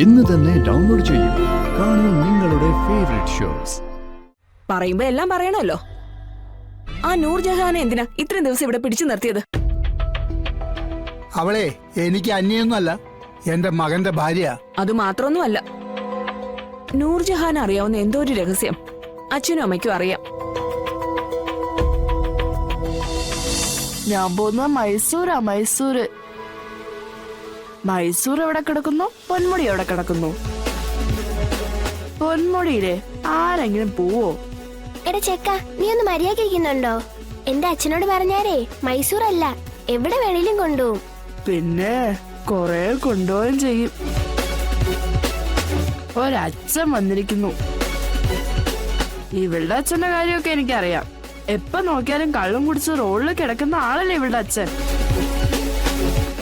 ഇന്ന് തന്നെ ഡൗൺലോഡ് ചെയ്യൂ. കാണൂ നിങ്ങളുടെ ഫേവറേറ്റ് ഷോസ്. പറയുമ്പോ എല്ലാം പറയണല്ലോ. ആ നൂർജഹാനെ എന്തിനാ ഇത്രയും ദിവസം ഇവിടെ പിടിച്ചു നിർത്തിയത്? അവളെ എനിക്ക് അന്യൊന്നുമല്ല, എന്റെ മകന്റെ ഭാര്യ. അത് മാത്രമൊന്നുമല്ല, നൂർജഹാൻ അറിയാവുന്ന എന്തോ ഒരു രഹസ്യം അച്ഛനും അമ്മയ്ക്കും അറിയാം. ഞാൻ പോകുന്ന മൈസൂരാ. മൈസൂർ എവിടെ കിടക്കുന്നു? പൊന്മുടി എവിടെ കിടക്കുന്നു? പൊന്മുടിയിലെ ആരെങ്കിലും പോവോ? എടാ ചെക്ക, നീ ഒന്ന് മര്യാദയ്ക്കുന്നുണ്ടോ? എന്റെ അച്ഛനോട് പറഞ്ഞാരേ മൈസൂർ അല്ല, എവിടെ വേണേലും കൊണ്ടുപോകും. പിന്നെ കൊറേ കൊണ്ടുപോവുകയും ചെയ്യും. ഒരച്ഛൻ വന്നിരിക്കുന്നു. ഇവളുടെ അച്ഛന്റെ കാര്യമൊക്കെ എനിക്കറിയാം. എപ്പോ നോക്കിയാലും കള്ളും കുടിച്ച് റോഡിൽ കിടക്കുന്ന ആളല്ലേ ഇവളുടെ അച്ഛൻ.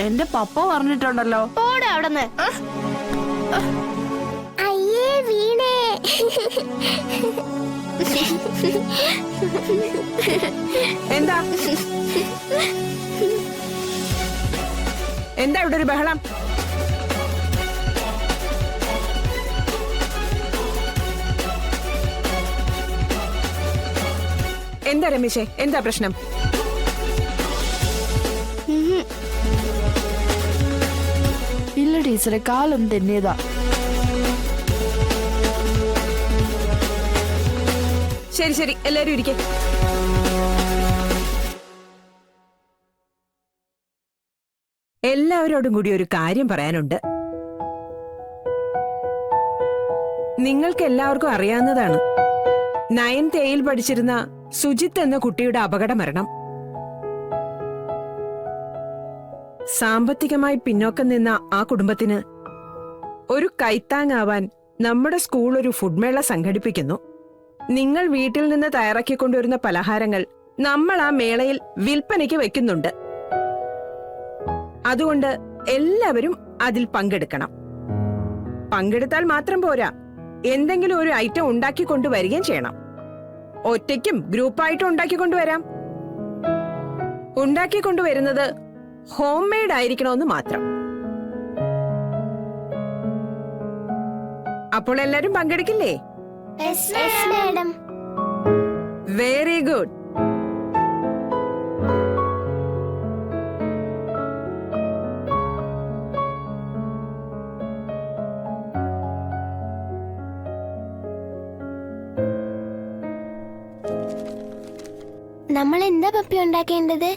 എന്റെ പപ്പ പറഞ്ഞിട്ടുണ്ടല്ലോ. പോടാ അവിടെന്ന്. അയ്യേ വീണേ. എന്താ എന്താ ഇവിടെ ഒരു ബഹളം? എന്താ രമേശേ, എന്താ പ്രശ്നം? ഇല്ല ടീച്ചറെ, കാലം തെന്നിയതാ. ശരി ശരി, എല്ലാരും ഇരിക്കെ. എല്ലാവരോടും കൂടി ഒരു കാര്യം പറയാനുണ്ട്. നിങ്ങൾക്ക് എല്ലാവർക്കും അറിയാവുന്നതാണ്, 9th Aയിൽ പഠിച്ചിരുന്ന സുജിത്ത് എന്ന കുട്ടിയുടെ അപകട മരണം. സാമ്പത്തികമായി പിന്നോക്കം നിന്ന ആ കുടുംബത്തിന് ഒരു കൈത്താങ്ങാവാൻ നമ്മുടെ സ്കൂൾ ഒരു ഫുഡ് മേള സംഘടിപ്പിക്കുന്നു. നിങ്ങൾ വീട്ടിൽ നിന്ന് തയ്യാറാക്കിക്കൊണ്ടുവരുന്ന പലഹാരങ്ങൾ നമ്മൾ ആ മേളയിൽ വിൽപ്പനയ്ക്ക് വെക്കുന്നുണ്ട്. അതുകൊണ്ട് എല്ലാവരും അതിൽ പങ്കെടുക്കണം. പങ്കെടുത്താൽ മാത്രം പോരാ, എന്തെങ്കിലും ഒരു ഐറ്റം ഉണ്ടാക്കിക്കൊണ്ടുവരികയും ചെയ്യണം. ഒറ്റയ്ക്കും ഗ്രൂപ്പായിട്ടും ഉണ്ടാക്കിക്കൊണ്ടുവരാം. ഉണ്ടാക്കിക്കൊണ്ടുവരുന്നത് ഹോം മെയ്ഡ് ആയിരിക്കണമെന്ന് മാത്രം. അപ്പോൾ എല്ലാരും പങ്കെടുക്കില്ലേ? Very good. നമ്മൾ എന്താ പപ്പി ഉണ്ടാക്കേണ്ടത്?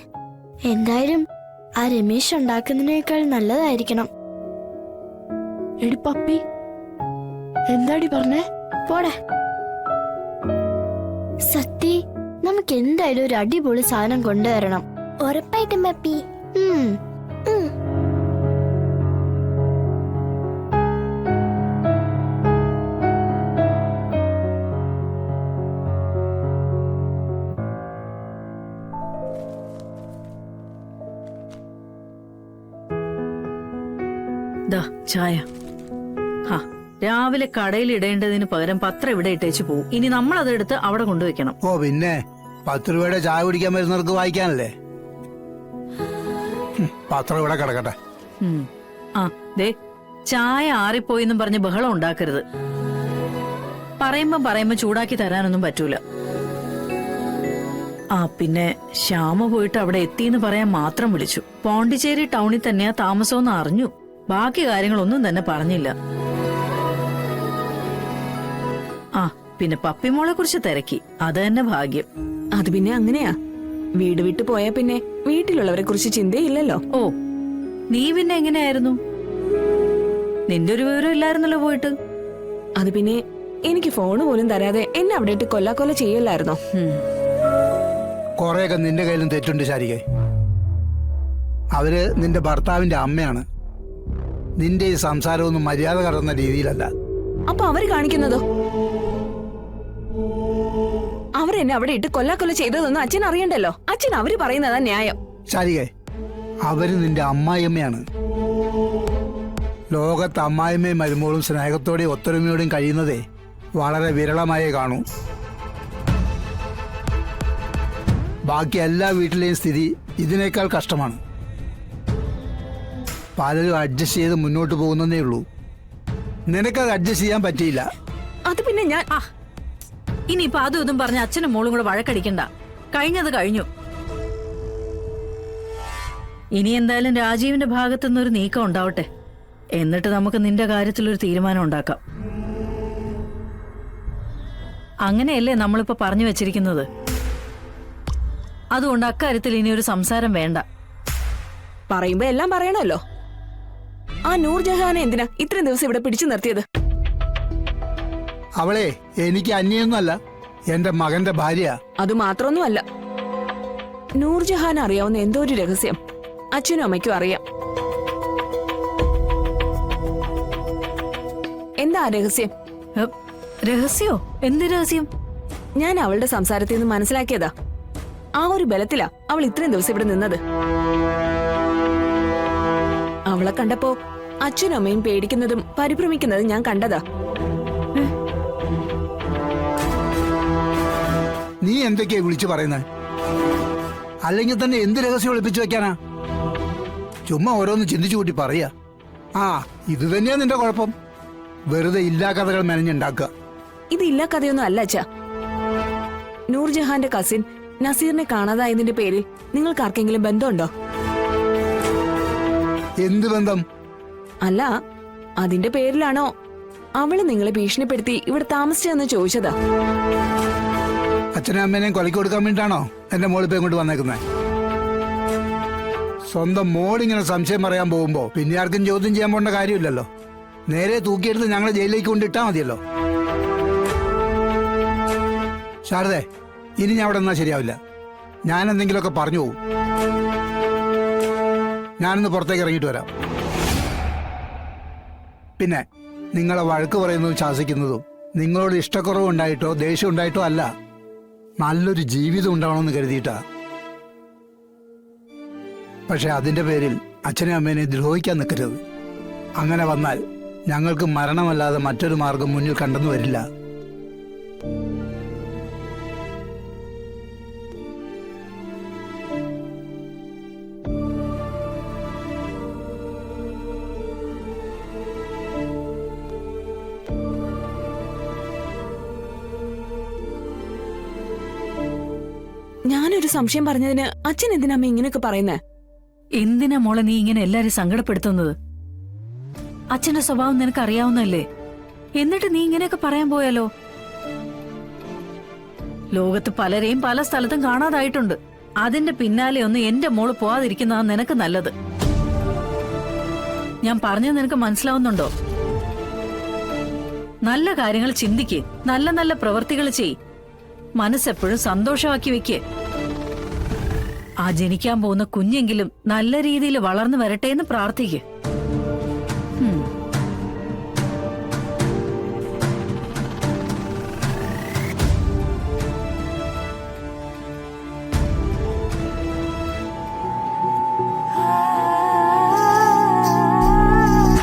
എന്തായാലും ആ രമേശ് ഉണ്ടാക്കുന്നതിനേക്കാൾ നല്ലതായിരിക്കണം. എടി പപ്പി, എന്താടി പറഞ്ഞേ? പോടാ. സത്യ, നമുക്ക് എന്തായാലും ഒരു അടിപൊളി സാധനം കൊണ്ടുവരണം. ഉറപ്പായിട്ടും പപ്പി. ചായ. രാവിലെ കടയിൽ ഇടേണ്ടതിന് പകരം പത്രം ഇവിടെ ഇട്ടേച്ച് പോകും. ഇനി നമ്മൾ അതെടുത്ത് അവിടെ കൊണ്ടുവയ്ക്കണം. ഓ പിന്നെ 10 രൂപയുടെ ചായ കുടിക്കാൻ വരുന്നവർക്ക് വായിക്കാനല്ലേ. പത്രം ഇവിടെ കിടക്കട്ടെ. ദേ, ചായ ആറിപ്പോയിന്നും പറഞ്ഞ് ബഹളം ഉണ്ടാക്കരുത്. പറയുമ്പോ ചൂടാക്കി തരാനൊന്നും പറ്റൂല. പിന്നെ ശ്യാമ പോയിട്ട് അവിടെ എത്തിന്ന് പറയാൻ മാത്രം വിളിച്ചു. പോണ്ടിച്ചേരി ടൗണിൽ തന്നെയാ താമസമെന്ന് അറിഞ്ഞു. ബാക്കി കാര്യങ്ങളൊന്നും തന്നെ പറഞ്ഞില്ല. പിന്നെ പപ്പിമോളെ കുറിച്ച് തിരക്കി. അത് തന്നെ ഭാഗ്യം. അത് പിന്നെ അങ്ങനെയാ. വീട് വിട്ടു പോയാ പിന്നെ വീട്ടിലുള്ളവരെ കുറിച്ച് ചിന്തയില്ലല്ലോ. ഓ, നീ പിന്നെ എങ്ങനെയായിരുന്നു? നിന്റെ ഒരു വിവരം ഇല്ലായിരുന്നല്ലോ പോയിട്ട്. അത് പിന്നെ എനിക്ക് ഫോണ് പോലും തരാതെ എന്നെ അവിടെ ഇട്ട് കൊല്ലാക്കൊല ചെയ്യല്ലായിരുന്നോ? കൊറേയൊക്കെ നിന്റെ കയ്യിലും തെറ്റുണ്ട് ശാരികേ. അവര് നിന്റെ ഭർത്താവിന്റെ അമ്മയാണ്. നിന്റെ ഈ സംസാരമൊന്നും മര്യാദ കടന്ന രീതിയിലല്ല. അപ്പൊ അവര് കാണിക്കുന്നതോ? അവരെന്നെ അവിടെ ഇട്ട് കൊല്ലാക്കൊല ചെയ്തതൊന്നും അച്ഛൻ അറിയണ്ടല്ലോ. അച്ഛൻ അവര് പറയുന്നതാ ന്യായം. ശാരികേ, അവര് നിന്റെ അമ്മായിയമ്മയാണ്. ലോകത്ത് അമ്മായിമ്മയും മരുമോളും സ്നേഹത്തോടെയും ഒത്തൊരുമയോടെയും കഴിയുന്നതേ വളരെ വിരളമായേ കാണൂ. ബാക്കി എല്ലാ വീട്ടിലെയും സ്ഥിതി ഇതിനേക്കാൾ കഷ്ടമാണ്. പലരും അഡ്ജസ്റ്റ് ചെയ്ത് മുന്നോട്ട് പോകുന്നതേ ഉള്ളൂ. നിനക്കത് അഡ്ജസ്റ്റ് ചെയ്യാൻ പറ്റിയില്ല. അത് പിന്നെ ഞാൻ ഇനിയിപ്പൊ അതും ഇതും പറഞ്ഞ അച്ഛനും മോളും കൂടെ വഴക്കടിക്കണ്ട. കഴിഞ്ഞത് കഴിഞ്ഞു. ഇനി എന്തായാലും രാജീവിന്റെ ഭാഗത്തുനിന്നൊരു നീക്കം ഉണ്ടാവട്ടെ. എന്നിട്ട് നമുക്ക് നിന്റെ കാര്യത്തിലൊരു തീരുമാനം ഉണ്ടാക്കാം. അങ്ങനെയല്ലേ നമ്മളിപ്പോ പറഞ്ഞു വെച്ചിരിക്കുന്നത്. അതുകൊണ്ട് അക്കാര്യത്തിൽ ഇനി ഒരു സംസാരം വേണ്ട. പറയുമ്പോ എല്ലാം പറയണല്ലോ. ആ നൂർജഹാനെ എന്തിനാ ഇത്രയും ദിവസം ഇവിടെ പിടിച്ചു നിർത്തിയത്? അവളെ എനിക്ക് അന്യൊന്നുമല്ല, എന്റെ മകന്റെ ഭാര്യ. അത് മാത്രമൊന്നുമല്ല, നൂർജഹാൻ അറിയാവുന്ന എന്തോ ഒരു രഹസ്യം അച്ഛനും അമ്മയ്ക്കും അറിയാം. എന്താ ആ രഹസ്യം? രഹസ്യോ? എന്ത് രഹസ്യം? ഞാൻ അവളുടെ സംസാരത്തിൽ നിന്ന് മനസ്സിലാക്കിയതാ. ആ ഒരു ബലത്തിലാ അവൾ ഇത്രയും ദിവസം ഇവിടെ നിന്നത്. അവളെ കണ്ടപ്പോ അച്ഛനും അമ്മയും പേടിക്കുന്നതും പരിഭ്രമിക്കുന്നതും ഞാൻ കണ്ടതാ. നീ എന്തൊക്കെയാ വിളിച്ചു പറയുന്നത്? അല്ലെങ്കിൽ തന്നെ എന്ത് രഹസ്യം ഒളിപ്പിച്ചു വെക്കാനാ? ചുമ്മാ ഓരോന്ന് ചിന്തിച്ചു കൂട്ടി പറയാ. ഇത് തന്നെയാ നിന്റെ കുഴപ്പം. വെറുതെ ഇല്ലാ കഥകൾ മെനഞ്ഞുണ്ടാക്കുക. ഇത് ഇല്ലാ കഥയൊന്നും അല്ല അച്ഛാ. നൂർജഹാന്റെ കസിൻ നസീറിനെ കാണാതായതിന്റെ പേരിൽ നിങ്ങൾക്ക് ആർക്കെങ്കിലും ബന്ധമുണ്ടോ? എന്ത് ബന്ധം? അല്ല, അതിന്റെ പേരിലാണോ അവള് നിങ്ങളെ ഭീഷണിപ്പെടുത്തി ഇവിടെ താമസിച്ചതെന്ന് ചോദിച്ചതാ. അച്ഛനും അമ്മേനെയും കൊലക്കി കൊടുക്കാൻ വേണ്ടിട്ടാണോ എന്റെ മോളിപ്പോ ഇങ്ങോട്ട് വന്നേക്കുന്നത്? സ്വന്തം മോളിങ്ങനെ സംശയം പറയാൻ പോകുമ്പോ പിന്നെ ആർക്കും ചോദ്യം ചെയ്യാൻ പോകേണ്ട കാര്യമില്ലല്ലോ. നേരെ തൂക്കിയെടുത്ത് ഞങ്ങളെ ജയിലിലേക്ക് കൊണ്ടിട്ടാ മതിയല്ലോ. ശാരദേ, ഇനി ഞാൻ അവിടെ നിന്നാ ശരിയാവില്ല. ഞാൻ എന്തെങ്കിലുമൊക്കെ പറഞ്ഞു പോകും. ഞാനൊന്ന് പുറത്തേക്ക് ഇറങ്ങിയിട്ട് വരാം. പിന്നെ നിങ്ങളെ വഴക്ക് പറയുന്നതും ശാസിക്കുന്നതും നിങ്ങളോട് ഇഷ്ടക്കുറവ് ഉണ്ടായിട്ടോ ദേഷ്യം ഉണ്ടായിട്ടോ അല്ല, നല്ലൊരു ജീവിതം ഉണ്ടാവണമെന്ന് കരുതിയിട്ടാ. പക്ഷെ അതിന്റെ പേരിൽ അച്ഛനെയും അമ്മേനെ ദ്രോഹിക്കാൻ നിൽക്കരുത്. അങ്ങനെ വന്നാൽ ഞങ്ങൾക്ക് മരണമല്ലാതെ മറ്റൊരു മാർഗം മുന്നിൽ കണ്ടെന്നു വരില്ല. ഞാനൊരു സംശയം പറഞ്ഞതിന് അച്ഛൻ എന്തിനാ അമ്മ ഇങ്ങനെയൊക്കെ പറയുന്നേ? എന്തിനാ മോളെ നീ ഇങ്ങനെ എല്ലാരും സങ്കടപ്പെടുത്തുന്നത്? അച്ഛന്റെ സ്വഭാവം നിനക്ക് അറിയാവുന്നല്ലേ. എന്നിട്ട് നീ ഇങ്ങനെയൊക്കെ പറയാൻ പോയാലോ? ലോകത്ത് പലരെയും പല സ്ഥലത്തും കാണാതായിട്ടുണ്ട്. അതിന്റെ പിന്നാലെ ഒന്നും എന്റെ മോള് പോവാതിരിക്കുന്നതാണ് നിനക്ക് നല്ലത്. ഞാൻ പറഞ്ഞത് നിനക്ക് മനസ്സിലാവുന്നുണ്ടോ? നല്ല കാര്യങ്ങൾ ചിന്തിക്ക്, നല്ല നല്ല പ്രവൃത്തികൾ ചെയ്, മനസ്സെപ്പോഴും സന്തോഷമാക്കി വെക്ക്. ആ ജനിക്കാൻ പോകുന്ന കുഞ്ഞെങ്കിലും നല്ല രീതിയിൽ വളർന്നു വരട്ടെ എന്ന് പ്രാർത്ഥിക്ക്.